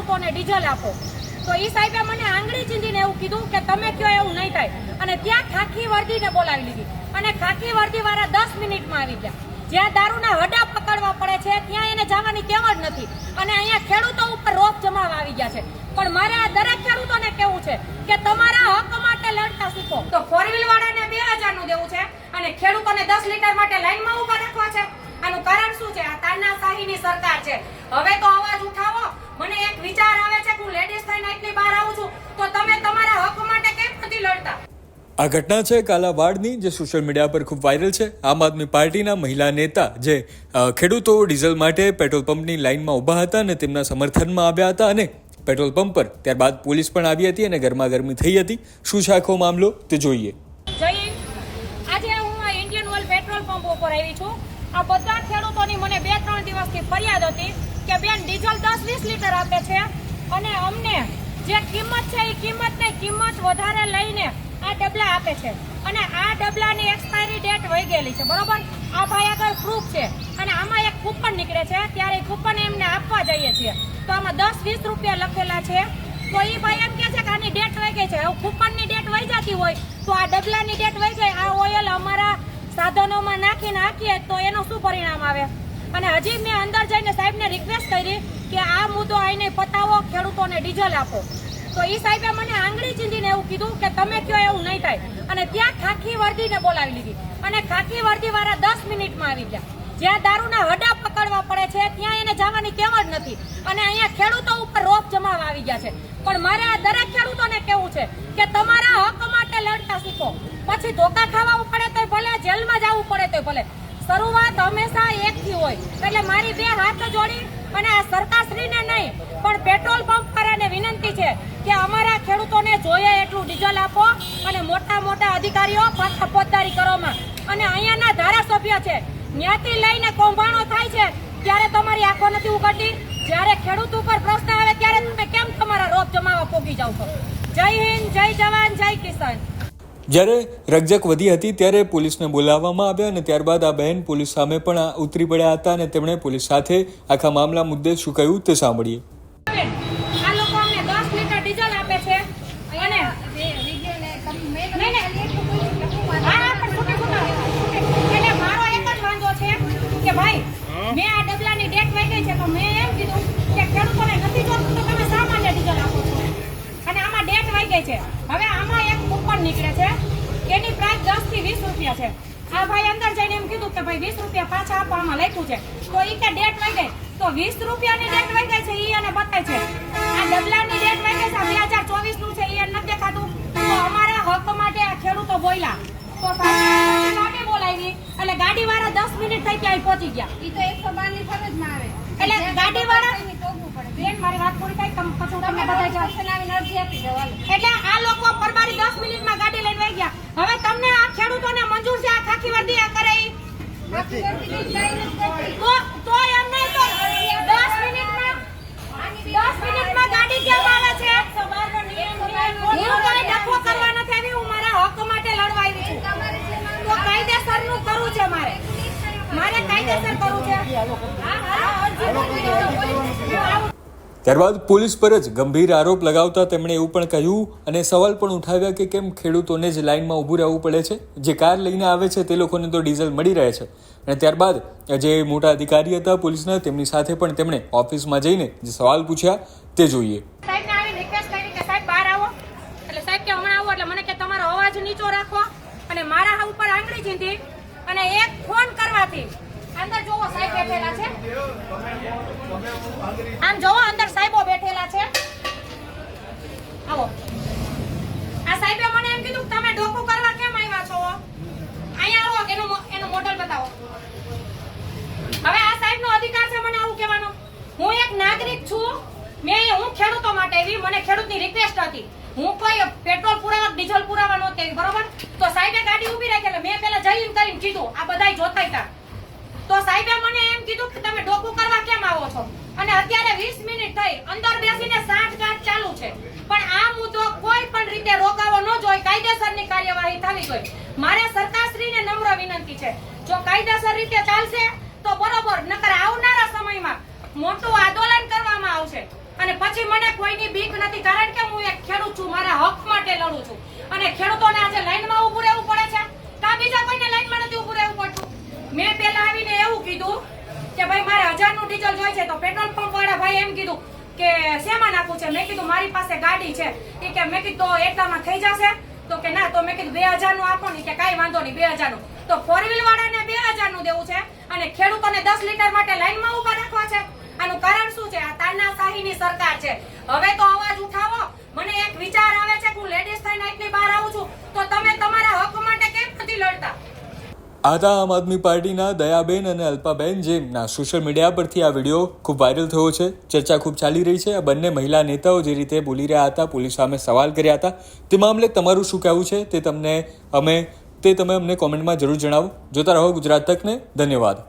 ખેડૂતોને ડીઝલ આપો. તો એ સાહેબે મને આંગળી ચીંધીને એવું કીધું કે તમે કયો એવું નહીં થાય. અને ત્યાં ખાખી વર્દીને બોલાવી લીધી અને ખાખી વર્દીવાળા 10 મિનિટમાં આવી ગયા. જ્યાં દારૂના હડા પકડવા પડે છે ત્યાં એને જવાની ટેવ જ નથી અને અહીંયા ખેડૂતો ઉપર રોપ જમાવા આવી ગયા છે. પણ મારે આ દરેક ખેડૂતોને કહેવું છે કે તમારા હક માટે લડતા શીખો. તો 4 વ્હીલ વાળાને 2000 નું દેવું છે અને ખેડૂતોને 10 લીટર માટે લાઈનમાં ઊભા રાખવા છે. આનું કારણ શું છે? આ તાનાશાહીની સરકાર છે. હવે તો અવાજ ઉઠાવો. મને એક વિચાર આવે છે કે હું લેડીઝ થઈને એટલી બહાર આવું છું તો તમે તમારા હક માટે કેમ નથી લડતા? આ ઘટના છે કાલાવાડની, જે સોશિયલ મીડિયા પર ખૂબ વાયરલ છે. આમ આદમી પાર્ટીના મહિલા નેતા જે ખેડૂતો ડીઝલ માટે પેટ્રોલ પંપની લાઇનમાં ઊભા હતા અને તેમના સમર્થનમાં આવ્યા હતા અને પેટ્રોલ પંપ પર ત્યારબાદ પોલીસ પણ આવી હતી અને ગરમાગરમી થઈ હતી. શું છે આખો મામલો તે જોઈએ. આજે હું ઇન્ડિયન ઓઇલ પેટ્રોલ પંપ ઉપર આવી છું. આ બધા ખેડૂતોની મને 2-3 દિવસથી ફરિયાદ હતી કે બેન ડીઝલ 10-20 લીટર આપે છે અને અમને જે કિંમત છે એ કિંમત વધારે લઈને આ ડબલા આપે છે અને આ ડબલાની એક્સપાયરી ડેટ વહી ગયેલી છે. બરોબર? આ ભાઈ આગળ પ્રૂફ છે અને આમાં એક કૂપન નીકળે છે ત્યારે કૂપન એમને આપવા જઈએ છીએ તો આમાં 10-20 રૂપિયા લખેલા છે. તો એ ભાઈ એમ કહે છે કે આની ડેટ વહી ગઈ છે. હવે કૂપનની ડેટ વહી જતી હોય તો આ ડબલાની ડેટ વહી ગઈ, આ ઓઇલ અમારા સાધનોમાં નાખીને હાકીએ તો એનું શું પરિણામ આવે? અને હજી મેં અંદર જઈને સાહેબને રિક્વેસ્ટ કરી કે આ મુદ્દો આઈને પતાવો, ખેડૂતોને ડીઝલ આપો. તો એ સાહેબે મને આંગળી ચીંધીને એવું કીધું કે તમે કયો એવું નહીં થાય. અને ત્યાં ખાખી વર્દીને બોલાવી લીધી અને ખાખી વર્દીવાળા 10 મિનિટમાં આવી ગયા. જ્યાં દારૂના હડા પકડવા પડે છે ત્યાં એને જવાની ટેવ જ નથી અને અહીંયા ખેડૂતો ઉપર રોપ જમાવા આવી ગયા છે. પણ મારે આ દરેક ખેડૂતોને કહેવું છે કે તમારા હક માટે લડતા શીખો. પછી ધોકા ખાવા પડે તો ભલે, જેલમાં જવું પડે તો ભલે, શરૂઆત હંમેશા એકથી હોય. એટલે મારી 2 હાથ જોડી અને આ સરકારશ્રીને નહીં પણ પેટ્રોલ પંપ વાળાને વિનંતી છે કે અમારા ખેડૂતોને જોઈએ એટલું ડીઝલ આપો અને મોટા અધિકારીઓ પાછા પોતદારી કરવામાં. અને અહીંયાના ધારાસભ્ય છે ત્યાંથી લઈને કૌભાંડો થાય છે ત્યારે તમારી આંખો નથી ઉઘડતી. જ્યારે ખેડૂત ઉપર પ્રશ્ન આવે ત્યારે તમે કેમ તમારા રોપ જમાવા પોગી જાવ છો? જય હિન્દ, જય જવાન, જય કિસાન. જ્યારે રકઝક વધી હતી ત્યારે પોલીસને બોલાવવામાં આવ્યા અને ત્યારબાદ આ બહેન પોલીસ સામે પણ ઉતરી પડ્યા હતા અને તેમણે પોલીસ સાથે આખા મામલા મુદ્દે શું કહ્યું તે સાંભળીએ. આ લોકો અમને 10 લીટર ડીઝલ આપે છે અને એટલે મારો એક જ વાંધો છે કે ભાઈ મેં આ ડબલાની ડેટ વહી ગઈ છે તો મેં એમ કીધું કે ખેડૂતોને નથી જોતું તો તમે શા માટે ડીઝલ આપો છો? અને આમાં ડેટ વહી ગઈ છે. હવે આમાં એક કૂપન નીકળે છે એની પ્રાઇસ 10 થી 20 રૂપિયા છે. આ ભાઈ અંદર જઈને એમ કીધું કે ભાઈ 20 રૂપિયા પાછા આપો, આમાં લખ્યું છે. તો ઈ કે ડેટ વહી ગઈ તો 20 રૂપિયાની ડેટ વહી ગઈ છે ઈ એને બતાય છે. આ ડબલાની ડેટ વહી ગઈ છે 2024 નું છે ઈ એને નથી દેખાતું. તો અમારા હક માટે આ ખેડૂતો બોલ્યા તો ગાડી બોલાવી એટલે ગાડીવાળા 10 મિનિટ થઈ ત્યાં પહોંચી ગયા. ઈ તો 112 ની ફરજમાં આવે એટલે ગાડીવાળા બેન મારી વાત પૂરી થાય તમે પછી તમને બતાવી જાવ અરજી આપી દેવાની. એટલે આ લોકો પરબારી 10 મિનિટમાં ગાડી લઈને વહી ગયા. હવે તમને આ ખેડૂતોને મંજૂર છે આ ખાખી વર્દી આ કરે ઈ? તો એમ નહીં તો 10 મિનિટમાં ગાડી કેમ આવે છે? હું કોઈ ડખો કરવા નથી આવી, હું મારા હક માટે લડવા આવી છું. તો કાયદેસરનું કરવું છે મારે કાયદેસર કરવું છે. ત્યારબાદ પોલીસ પર જ ગંભીર આરોપ લગાવતા તેમણે એવું પણ કહ્યું અને સવાલ પણ ઉઠાવ્યા કે કેમ ખેડૂતોને જ લાઇનમાં ઊભું રહેવું પડે છે? જે કાર લઈને આવે છે તે લોકોને તો ડીઝલ મળી રહે છે. અને ત્યારબાદ જે મોટા અધિકારી હતા પોલીસના તેમની સાથે પણ તેમણે ઓફિસમાં જઈને જે સવાલ પૂછ્યા તે જોઈએ. સાહેબને આવી રિક્વેસ્ટ કરી કે સાહેબ બહાર આવો. એટલે સાહેબ કે હમણાં આવો એટલે મને કે તમારો અવાજ નીચો રાખો અને મારા ઉપર આંગળી ચીંધી અને એક ફોન કરવાથી અંદર જોવો સાહેબ બેઠેલા છે. આમ જોવો અંદર સાહેબો બેઠેલા છે. આવો. આ સાહેબે મને એમ કીધું તમે ડોકું કરવા કેમ આવ્યા છો? અહીંયા આવો એનું મોડલ બતાવો. હવે આ સાહેબનો અધિકાર છે મને આવું કહેવાનો. હું એક નાગરિક છું. હું ખેડૂતો માટે આવી, મને ખેડૂતની રિક્વેસ્ટ હતી. હું કોઈ પેટ્રોલ પુરાવા ડીઝલ પુરાવા નહોતી, બરોબર? તો સાહેબે ગાડી ઊભી રાખી એટલે મેં પહેલા જઈને કરીને કીધું આ બધાય જોતા હતા. તો સાહેબે મને એમ કીધું કે તમે ડોકું કરવા કેમ આવો છો? અને અત્યારે 20 મિનિટ થઈ, અંદર બેસીને સાંઠગાંઠ ચાલુ છે. પણ આ મુદ્દો કોઈ પણ રીતે રોકાવો ન જોઈએ, કાયદેસરની કાર્યવાહી થવી જોઈએ. મારે સરકારશ્રીને નમ્ર વિનંતી છે, જો કાયદેસર રીતે ચાલશે તો બરોબર, નકર આવનારા સમયમાં મોટું આંદોલન કરવામાં આવશે. અને પછી મને કોઈની બીક નથી, કારણ કે હું એક ખેડૂત છું, મારા હક માટે લડું છું. અને ખેડૂતોને આજે લાઈનમાં ઊભું રહેવું પડે છે, કા બીજા કોઈને લાઈનમાં નથી ઊભું રહેવું પડતું. મેં પહેલા આવીને એવું કીધું કે ભાઈ મારે 1000 નું ડીઝલ જોઈએ છે, તો પેટ્રોલ પંપ વાળા ભાઈ એમ કીધું કે શેમાં નાખવું છે? મેં કીધું મારી પાસે ગાડી છે. કે મેં કીધું એટલામાં થઈ જશે? તો કે ના. તો મેં કીધું 2000 નું આપો ને, કે કાંઈ વાંધો નહીં 2000 નું. તો 4 વ્હીલ વાળાને 2000 નું દેવું છે અને ખેડૂતોને 10 લીટર માટે લાઈનમાં ઊભા રાખવા છે. આનું કારણ શું છે? આ તાનાશાહીની સરકાર છે. હવે તો અવાજ ઉઠાવો. મને એક વિચાર આવે છે કે હું લેડીઝ થઈને આટલી બહાર આવું છું, તો તમે તમારા હક માટે કેમ નથી લડતા? આ હતા આમ આદમી પાર્ટીના દયાબેન અને અલ્પાબેન, જેમના સોશિયલ મીડિયા પરથી આ વિડીયો ખૂબ વાયરલ થયો છે. ચર્ચા ખૂબ ચાલી રહી છે. આ બંને મહિલા નેતાઓ જે રીતે બોલી રહ્યા હતા, પોલીસ સામે સવાલ કર્યા હતા, તે મામલે તમારું શું કહેવું છે તે તમે અમને કોમેન્ટમાં જરૂર જણાવો. જોતા રહો ગુજરાત તકને. ધન્યવાદ.